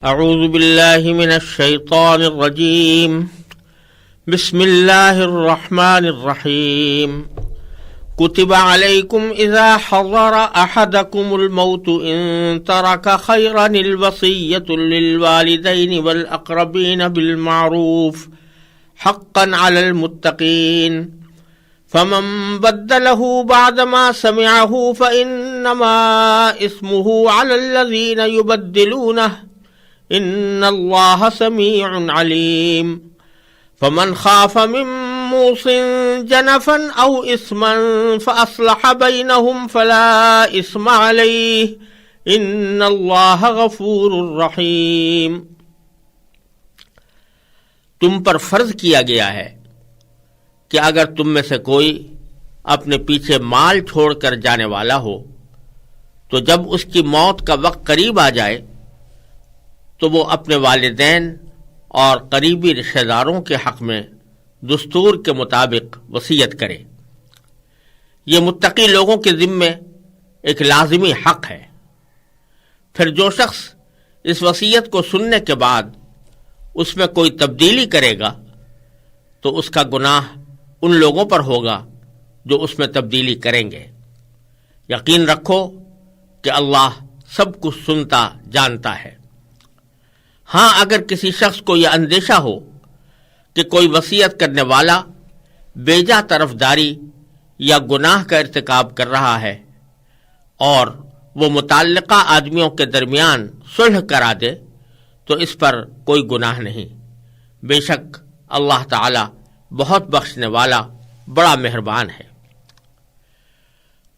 اعوذ باللہ من الشیطان الرجیم بسم اللہ الرحمن الرحیم کتب علیکم اذا حضر احدکم الموت ان ترک خیرا الوصیۃ للوالدین والاقربین بالمعروف حقا علی المتقین فمن بدله بعدما سمعه فإنما اسمه على الذین یبدلونه ان اللہ سمیع علیم فمن خاف من موص جنفا او اثما فاصلح بینہم فلا اثم علیہ ان اللہ غفور رحیم۔ تم پر فرض کیا گیا ہے کہ اگر تم میں سے کوئی اپنے پیچھے مال چھوڑ کر جانے والا ہو تو جب اس کی موت کا وقت قریب آ جائے تو وہ اپنے والدین اور قریبی رشتہ داروں کے حق میں دستور کے مطابق وصیت کرے۔ یہ متقی لوگوں کے ذمے ایک لازمی حق ہے۔ پھر جو شخص اس وصیت کو سننے کے بعد اس میں کوئی تبدیلی کرے گا تو اس کا گناہ ان لوگوں پر ہوگا جو اس میں تبدیلی کریں گے۔ یقین رکھو کہ اللہ سب کچھ سنتا جانتا ہے۔ ہاں، اگر کسی شخص کو یہ اندیشہ ہو کہ کوئی وصیت کرنے والا بیجا طرفداری یا گناہ کا ارتکاب کر رہا ہے اور وہ متعلقہ آدمیوں کے درمیان صلح کرا دے تو اس پر کوئی گناہ نہیں۔ بے شک اللہ تعالی بہت بخشنے والا بڑا مہربان ہے۔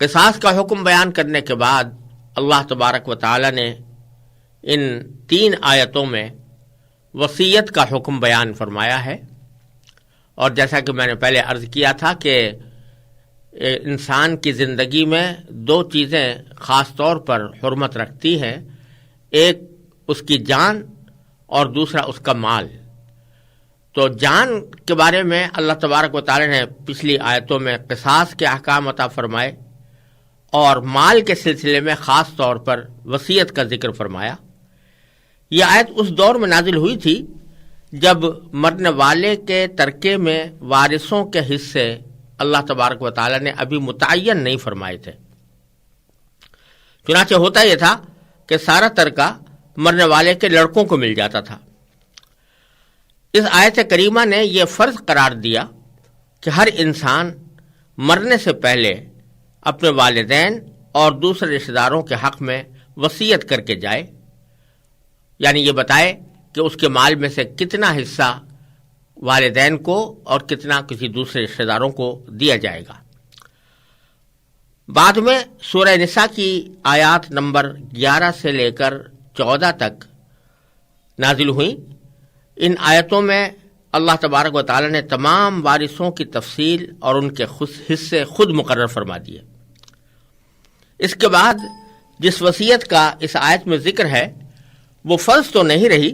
قصاص کا حکم بیان کرنے کے بعد اللہ تبارک و تعالی نے ان 3 آیتوں میں وصیت کا حکم بیان فرمایا ہے، اور جیسا کہ میں نے پہلے عرض کیا تھا کہ انسان کی زندگی میں 2 چیزیں خاص طور پر حرمت رکھتی ہیں، ایک اس کی جان اور دوسرا اس کا مال۔ تو جان کے بارے میں اللہ تبارک و تعالی نے پچھلی آیتوں میں قصاص کے احکام عطا فرمائے، اور مال کے سلسلے میں خاص طور پر وصیت کا ذکر فرمایا۔ یہ آیت اس دور میں نازل ہوئی تھی جب مرنے والے کے ترکے میں وارثوں کے حصے اللہ تبارک و تعالی نے ابھی متعین نہیں فرمائے تھے۔ چنانچہ ہوتا یہ تھا کہ سارا ترکہ مرنے والے کے لڑکوں کو مل جاتا تھا۔ اس آیت کریمہ نے یہ فرض قرار دیا کہ ہر انسان مرنے سے پہلے اپنے والدین اور دوسرے رشتہ داروں کے حق میں وصیت کر کے جائے، یعنی یہ بتائے کہ اس کے مال میں سے کتنا حصہ والدین کو اور کتنا کسی دوسرے رشتہ داروں کو دیا جائے گا۔ بعد میں سورہ نساء کی آیات نمبر 11 سے لے کر 14 تک نازل ہوئیں۔ ان آیتوں میں اللہ تبارک و تعالی نے تمام وارثوں کی تفصیل اور ان کے حصے خود مقرر فرما دیے۔ اس کے بعد جس وصیت کا اس آیت میں ذکر ہے وہ فرض تو نہیں رہی،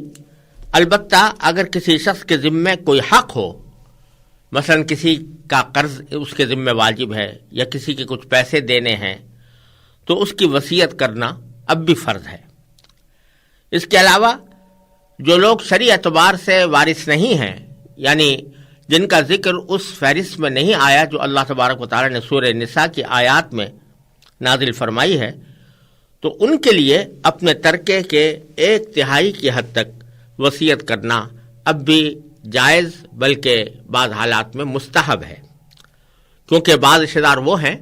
البتہ اگر کسی شخص کے ذمے کوئی حق ہو، مثلا کسی کا قرض اس کے ذمے واجب ہے یا کسی کے کچھ پیسے دینے ہیں، تو اس کی وصیت کرنا اب بھی فرض ہے۔ اس کے علاوہ جو لوگ شرعی اعتبار سے وارث نہیں ہیں، یعنی جن کا ذکر اس فہرست میں نہیں آیا جو اللہ تبارک و تعالی نے سورہ نساء کی آیات میں نازل فرمائی ہے، تو ان کے لیے اپنے ترکے کے 1/3 کی حد تک وصیت کرنا اب بھی جائز بلکہ بعض حالات میں مستحب ہے، کیونکہ بعض رشتہ دار وہ ہیں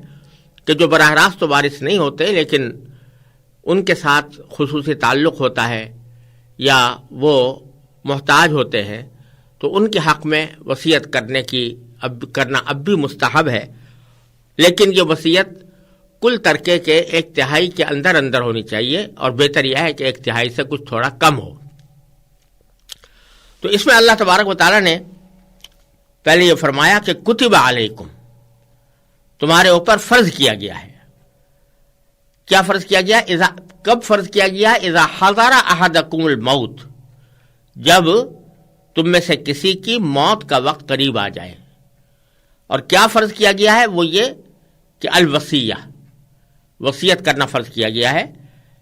کہ جو براہ راست تو وارث نہیں ہوتے لیکن ان کے ساتھ خصوصی تعلق ہوتا ہے یا وہ محتاج ہوتے ہیں، تو ان کے حق میں وصیت کرنا اب بھی مستحب ہے، لیکن یہ وصیت کل ترکے کے 1/3 کے اندر ہونی چاہیے، اور بہتر یہ ہے کہ 1/3 سے کچھ تھوڑا کم ہو۔ تو اس میں اللہ تبارک و تعالی نے پہلے یہ فرمایا کہ کتب علیکم، تمہارے اوپر فرض کیا گیا ہے۔ کیا فرض کیا گیا؟ کب فرض کیا گیا؟ اذا حضر احدکم الموت، جب تم میں سے کسی کی موت کا وقت قریب آ جائے۔ اور کیا فرض کیا گیا ہے؟ وہ یہ کہ الوصیہ، وصیت کرنا فرض کیا گیا ہے،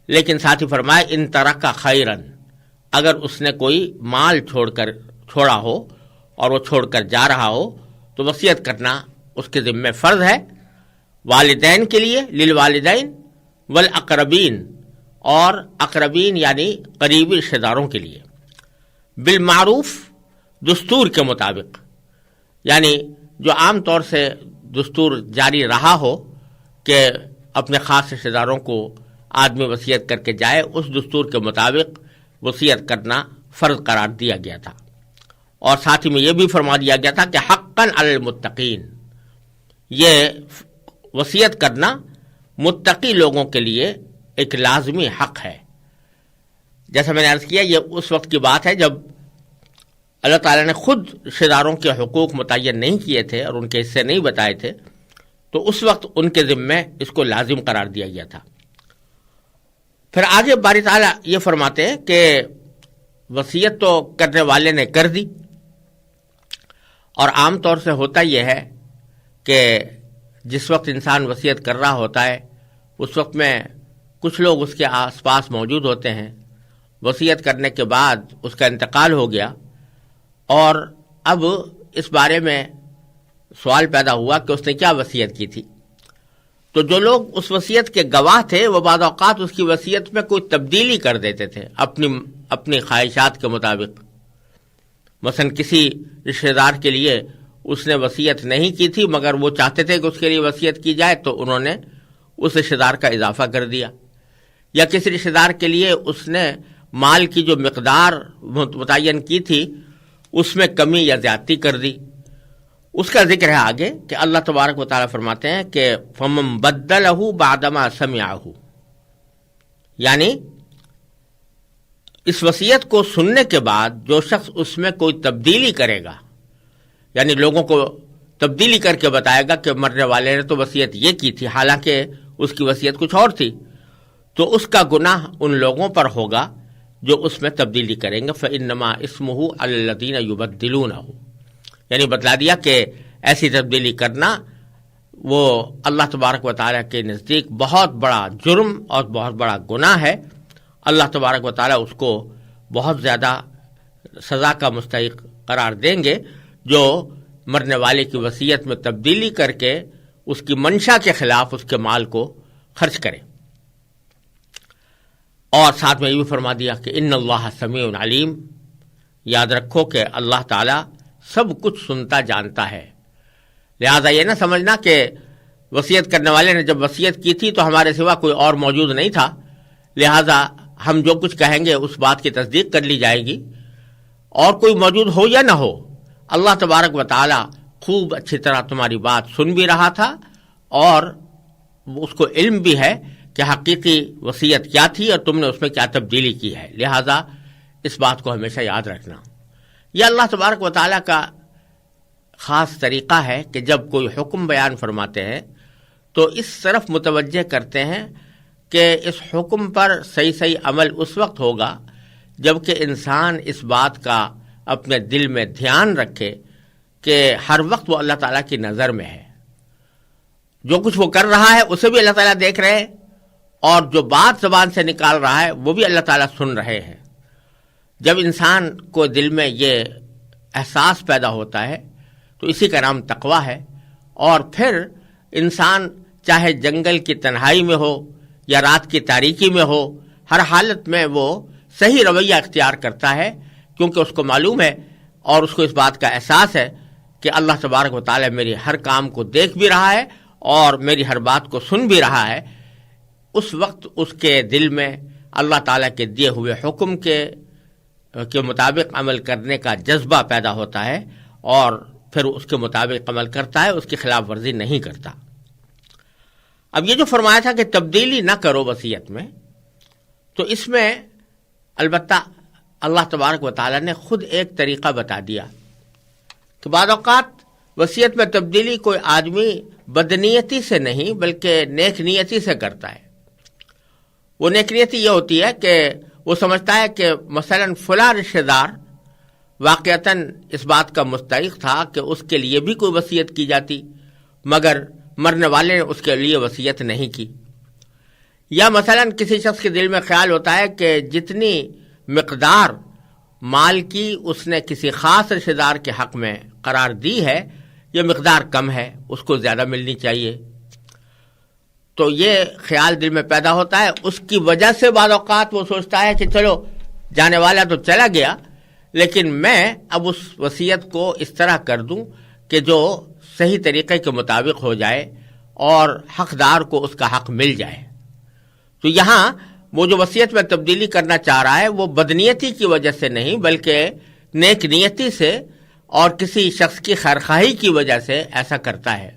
لیکن ساتھ ہی فرمایا ان ترک خیرن، اگر اس نے کوئی مال چھوڑا ہو اور وہ چھوڑ کر جا رہا ہو تو وصیت کرنا اس کے ذمہ فرض ہے، والدین کے لیے، للوالدین والاقربین، اور اقربین یعنی قریبی رشتہ داروں کے لیے، بالمعروف دستور کے مطابق، یعنی جو عام طور سے دستور جاری رہا ہو کہ اپنے خاص رشتہ داروں کو آدمی وصیت کر کے جائے، اس دستور کے مطابق وصیت کرنا فرض قرار دیا گیا تھا۔ اور ساتھ ہی میں یہ بھی فرما دیا گیا تھا کہ حقاً علی المتقین، یہ وصیت کرنا متقی لوگوں کے لیے ایک لازمی حق ہے۔ جیسا میں نے عرض کیا، یہ اس وقت کی بات ہے جب اللہ تعالیٰ نے خود رشتہ داروں کے حقوق متعین نہیں کیے تھے اور ان کے حصے نہیں بتائے تھے، تو اس وقت ان کے ذمے اس کو لازم قرار دیا گیا تھا۔ پھر آگے باری تعالیٰ یہ فرماتے ہیں کہ وصیت تو کرنے والے نے کر دی، اور عام طور سے ہوتا یہ ہے کہ جس وقت انسان وصیت کر رہا ہوتا ہے اس وقت میں کچھ لوگ اس کے آس پاس موجود ہوتے ہیں، وصیت کرنے کے بعد اس کا انتقال ہو گیا، اور اب اس بارے میں سوال پیدا ہوا کہ اس نے کیا وصیت کی تھی۔ تو جو لوگ اس وصیت کے گواہ تھے وہ بعض اوقات اس کی وصیت میں کوئی تبدیلی کر دیتے تھے اپنی خواہشات کے مطابق۔ مثلا کسی رشتہ دار کے لیے اس نے وصیت نہیں کی تھی مگر وہ چاہتے تھے کہ اس کے لیے وصیت کی جائے، تو انہوں نے اس رشتہ دار کا اضافہ کر دیا، یا کسی رشتہ دار کے لیے اس نے مال کی جو مقدار متعین کی تھی اس میں کمی یا زیادتی کر دی۔ اس کا ذکر ہے آگے کہ اللہ تبارک و تعالیٰ فرماتے ہیں کہ فَمَن بَدَّلَهُ بَعْدَمَا سَمِعَهُ، یعنی اس وصیت کو سننے کے بعد جو شخص اس میں کوئی تبدیلی کرے گا، یعنی لوگوں کو تبدیلی کر کے بتائے گا کہ مرنے والے نے تو وصیت یہ کی تھی حالانکہ اس کی وصیت کچھ اور تھی، تو اس کا گناہ ان لوگوں پر ہوگا جو اس میں تبدیلی کریں گے۔ فَإِنَّمَا اسْمُهُ عَلَى الَّذِينَ يُبَدِّلُونَهُ، یعنی بتلا دیا کہ ایسی تبدیلی کرنا وہ اللہ تبارک و تعالیٰ کے نزدیک بہت بڑا جرم اور بہت بڑا گناہ ہے۔ اللہ تبارک و تعالیٰ اس کو بہت زیادہ سزا کا مستحق قرار دیں گے جو مرنے والے کی وصیت میں تبدیلی کر کے اس کی منشا کے خلاف اس کے مال کو خرچ کرے۔ اور ساتھ میں یہ بھی فرما دیا کہ ان اللہ سمیع علیم، یاد رکھو کہ اللہ تعالیٰ سب کچھ سنتا جانتا ہے۔ لہذا یہ نہ سمجھنا کہ وصیت کرنے والے نے جب وصیت کی تھی تو ہمارے سوا کوئی اور موجود نہیں تھا، لہذا ہم جو کچھ کہیں گے اس بات کی تصدیق کر لی جائے گی، اور کوئی موجود ہو یا نہ ہو اللہ تبارک و تعالی خوب اچھی طرح تمہاری بات سن بھی رہا تھا، اور اس کو علم بھی ہے کہ حقیقی وصیت کیا تھی اور تم نے اس میں کیا تبدیلی کی ہے۔ لہذا اس بات کو ہمیشہ یاد رکھنا۔ یہ اللہ تبارک و تعالیٰ کا خاص طریقہ ہے کہ جب کوئی حکم بیان فرماتے ہیں تو اس طرف متوجہ کرتے ہیں کہ اس حکم پر صحیح عمل اس وقت ہوگا جب کہ انسان اس بات کا اپنے دل میں دھیان رکھے کہ ہر وقت وہ اللہ تعالیٰ کی نظر میں ہے، جو کچھ وہ کر رہا ہے اسے بھی اللہ تعالیٰ دیکھ رہے ہیں، اور جو بات زبان سے نکال رہا ہے وہ بھی اللہ تعالیٰ سن رہے ہیں۔ جب انسان کو دل میں یہ احساس پیدا ہوتا ہے تو اسی کا نام تقویٰ ہے، اور پھر انسان چاہے جنگل کی تنہائی میں ہو یا رات کی تاریکی میں ہو، ہر حالت میں وہ صحیح رویہ اختیار کرتا ہے، کیونکہ اس کو معلوم ہے اور اس کو اس بات کا احساس ہے کہ اللہ تبارک و تعالیٰ میری ہر کام کو دیکھ بھی رہا ہے اور میری ہر بات کو سن بھی رہا ہے۔ اس وقت اس کے دل میں اللہ تعالیٰ کے دیے ہوئے حکم کے مطابق عمل کرنے کا جذبہ پیدا ہوتا ہے، اور پھر اس کے مطابق عمل کرتا ہے، اس کی خلاف ورزی نہیں کرتا۔ اب یہ جو فرمایا تھا کہ تبدیلی نہ کرو وصیت میں، تو اس میں البتہ اللہ تبارک و تعالیٰ نے خود ایک طریقہ بتا دیا کہ بعض اوقات وصیت میں تبدیلی کوئی آدمی بدنیتی سے نہیں بلکہ نیک نیتی سے کرتا ہے۔ وہ نیک نیتی یہ ہوتی ہے کہ وہ سمجھتا ہے کہ مثلا فلاں رشتہ دار واقعتاً اس بات کا مستحق تھا کہ اس کے لیے بھی کوئی وصیت کی جاتی، مگر مرنے والے نے اس کے لیے وصیت نہیں کی۔ یا مثلا کسی شخص کے دل میں خیال ہوتا ہے کہ جتنی مقدار مال کی اس نے کسی خاص رشتہ دار کے حق میں قرار دی ہے، یہ مقدار کم ہے، اس کو زیادہ ملنی چاہیے، تو یہ خیال دل میں پیدا ہوتا ہے. اس کی وجہ سے بعض اوقات وہ سوچتا ہے کہ چلو جانے والا تو چلا گیا، لیکن میں اب اس وصیت کو اس طرح کر دوں کہ جو صحیح طریقے کے مطابق ہو جائے اور حقدار کو اس کا حق مل جائے. تو یہاں وہ جو وصیت میں تبدیلی کرنا چاہ رہا ہے وہ بدنیتی کی وجہ سے نہیں بلکہ نیک نیتی سے اور کسی شخص کی خیرخواہی کی وجہ سے ایسا کرتا ہے.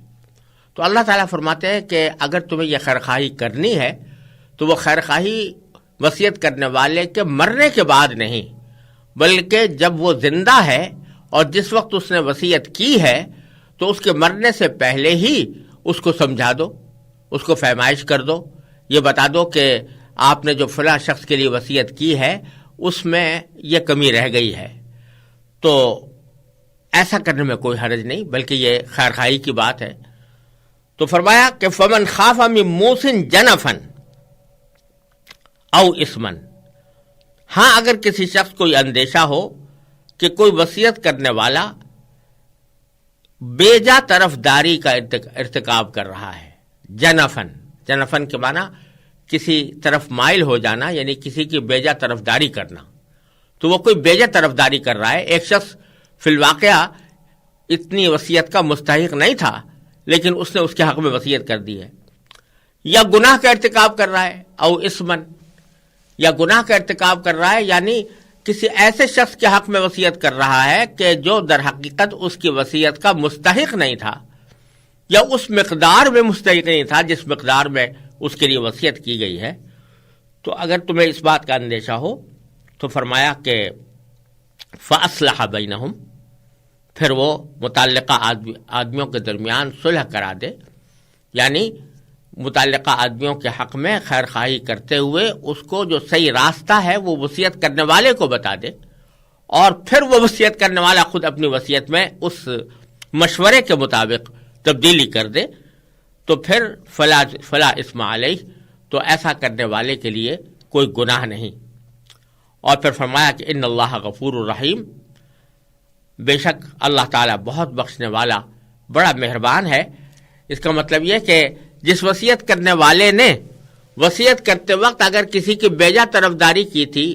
تو اللہ تعالیٰ فرماتے ہیں کہ اگر تمہیں یہ خیرخواہی کرنی ہے تو وہ خیرخواہی وصیت کرنے والے کے مرنے کے بعد نہیں بلکہ جب وہ زندہ ہے اور جس وقت اس نے وصیت کی ہے تو اس کے مرنے سے پہلے ہی اس کو سمجھا دو، اس کو فہمائش کر دو، یہ بتا دو کہ آپ نے جو فلاں شخص کے لیے وصیت کی ہے اس میں یہ کمی رہ گئی ہے. تو ایسا کرنے میں کوئی حرج نہیں بلکہ یہ خیرخواہی کی بات ہے. تو فرمایا کہ فمن خاف من موص جنفا او اثما، ہاں اگر کسی شخص کو یہ اندیشہ ہو کہ کوئی وصیت کرنے والا بیجا طرفداری کا ارتکاب کر رہا ہے. جنفن کے معنی کسی طرف مائل ہو جانا، یعنی کسی کی بیجا طرفداری کرنا. تو وہ کوئی بیجا طرفداری کر رہا ہے. ایک شخص فی الواقعہ اتنی وصیت کا مستحق نہیں تھا لیکن اس نے اس کے حق میں وصیت کر دی ہے، یا گناہ کا ارتکاب کر رہا ہے، او اسمن، یا گناہ کا ارتکاب کر رہا ہے یعنی کسی ایسے شخص کے حق میں وصیت کر رہا ہے کہ جو در حقیقت اس کی وصیت کا مستحق نہیں تھا یا اس مقدار میں مستحق نہیں تھا جس مقدار میں اس کے لیے وصیت کی گئی ہے. تو اگر تمہیں اس بات کا اندیشہ ہو تو فرمایا کہ فَأَصْلَحَ بَيْنَهُمْ، پھر وہ متعلقہ آدمیوں کے درمیان صلح کرا دے، یعنی متعلقہ آدمیوں کے حق میں خیر خواہی کرتے ہوئے اس کو جو صحیح راستہ ہے وہ وصیت کرنے والے کو بتا دے، اور پھر وہ وصیت کرنے والا خود اپنی وصیت میں اس مشورے کے مطابق تبدیلی کر دے تو پھر فلا اسم علیہ، تو ایسا کرنے والے کے لیے کوئی گناہ نہیں. اور پھر فرمایا کہ ان اللہ غفور الرحیم، بے شک اللہ تعالیٰ بہت بخشنے والا بڑا مہربان ہے. اس کا مطلب یہ کہ جس وصیت کرنے والے نے وصیت کرتے وقت اگر کسی کی بیجا طرفداری کی تھی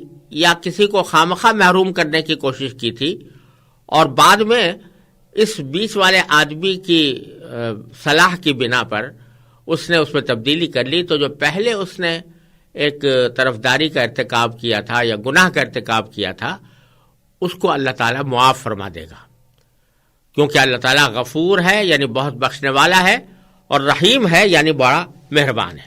یا کسی کو خامخواہ محروم کرنے کی کوشش کی تھی اور بعد میں اس بیچ والے آدمی کی صلاح کی بنا پر اس نے اس میں تبدیلی کر لی، تو جو پہلے اس نے ایک طرفداری کا ارتکاب کیا تھا یا گناہ کا ارتکاب کیا تھا اس کو اللہ تعالیٰ معاف فرما دے گا، کیونکہ اللہ تعالیٰ غفور ہے یعنی بہت بخشنے والا ہے، اور رحیم ہے یعنی بڑا مہربان ہے.